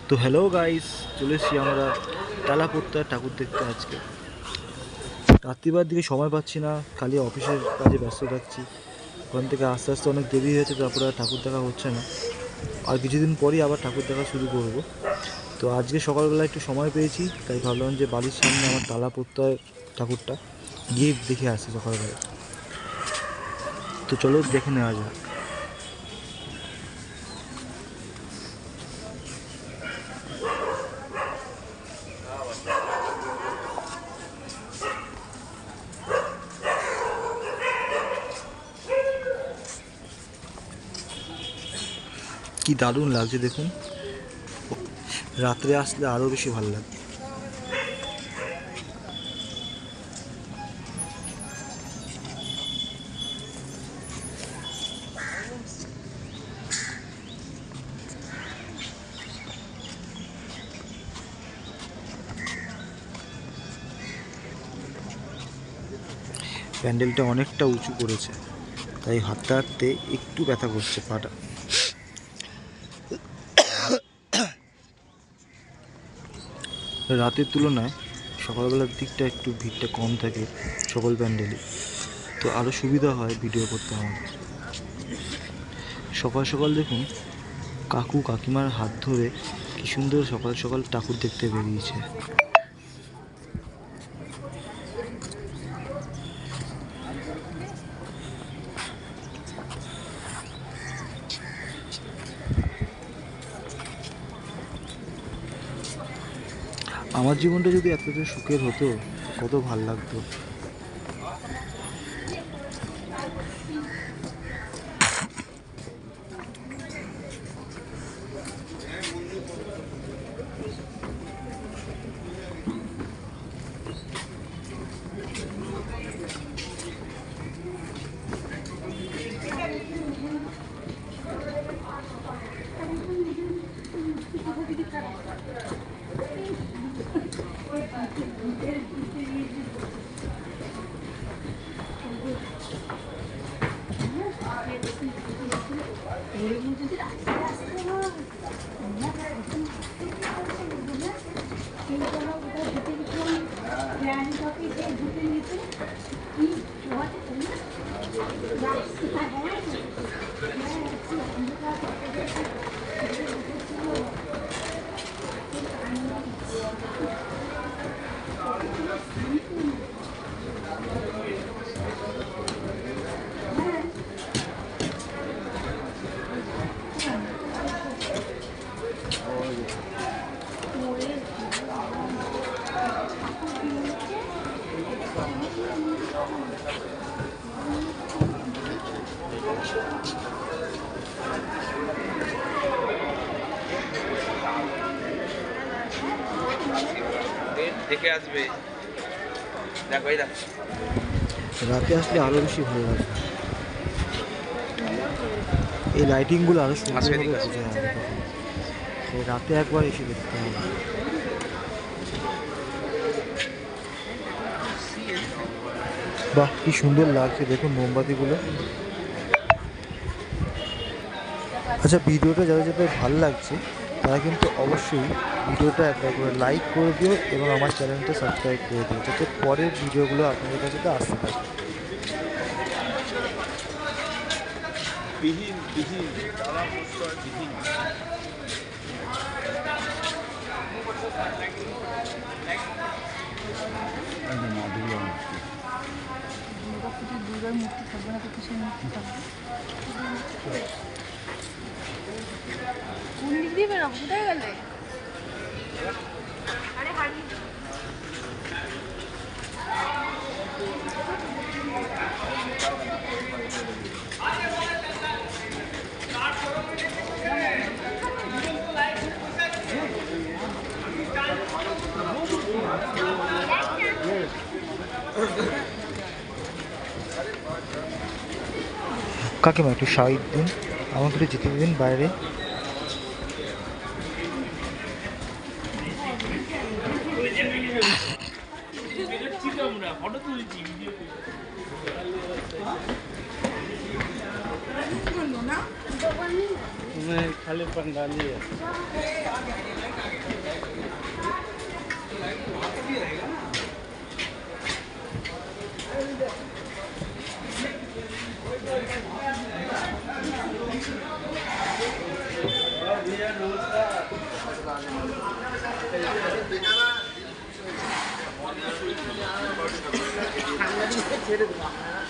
তো hello guys, চলে এসেছি আমরা টালাপোত্তার ঠাকুর দেখতে। আজকে রাত্রিবার দিকে সময় পাচ্ছি না, খালি অফিসের কাজে ব্যস্ত থাকছি। ওখান থেকে আস্তে আস্তে অনেক দেরি হয়েছে, তারপরে আর ঠাকুর দেখা হচ্ছে না। আর কিছুদিন পরই আবার ঠাকুর দেখা শুরু করব। তো আজকে সকালবেলা একটু সময় পেয়েছি, তাই ভাবলাম যে বাড়ির সামনে আমার টালাপোত্তার ঠাকুরটা গিয়ে দেখে আসি সকালবেলা। তো চলো দেখে নেওয়া যাক। কি দারুণ লাগছে দেখুন, রাত্রে আসলে আরও বেশি ভালো লাগবে। প্যান্ডেলটা অনেকটা উঁচু করেছে, তাই হাঁটতে হাঁটতে একটু ব্যথা করছে পাটা। রাতের তুলনায় সকালবেলার দিকটা একটু ভিড়টা কম থাকে সকল প্যান্ডেলে, তো আরও সুবিধা হয় ভিডিও করতে আমাদের। সকাল সকাল দেখুন কাকু কাকিমার হাত ধরে কি সুন্দর সকাল সকাল ঠাকুর দেখতে বেরিয়েছে। আমার জীবনটা যদি এতটা সুখের হতো কত ভাল লাগতো। দেখে আসবে, দেখো এই দেখো রাতে আসলে আরও বেশি ভালো লাগবে, এই লাইটিংগুলো আরও সুন্দরভাবে বোঝা যাবে তখন। সেই রাতে একবার এসে দেখতে হবে। বাহ, কি সুন্দর লাগছে দেখুন মোমবাতিগুলো। আচ্ছা, ভিডিওটা যাদের যাদের ভালো লাগছে তারা কিন্তু অবশ্যই ভিডিওটা একবার করে লাইক করে দিও এবং আমার চ্যানেলটা সাবস্ক্রাইব করে দিও, যাতে পরের ভিডিওগুলো আপনাদের কাছে তো আসতে থাকে। বিহীন বিহীন তালা প্রশ্রয় বিহীন। দুর্গার মূর্তি থাকবে না, তো কিসের মূর্তি থাকবে? কোন দিক দিয়ে বেরোবো? কোথায় গেলে? আরে হারিয়ে কাকিমা একটু সাইড দিন, আমাকে একটু যেতে দিন বাইরে। खाली पंडाली है। ছেড়ে দেবো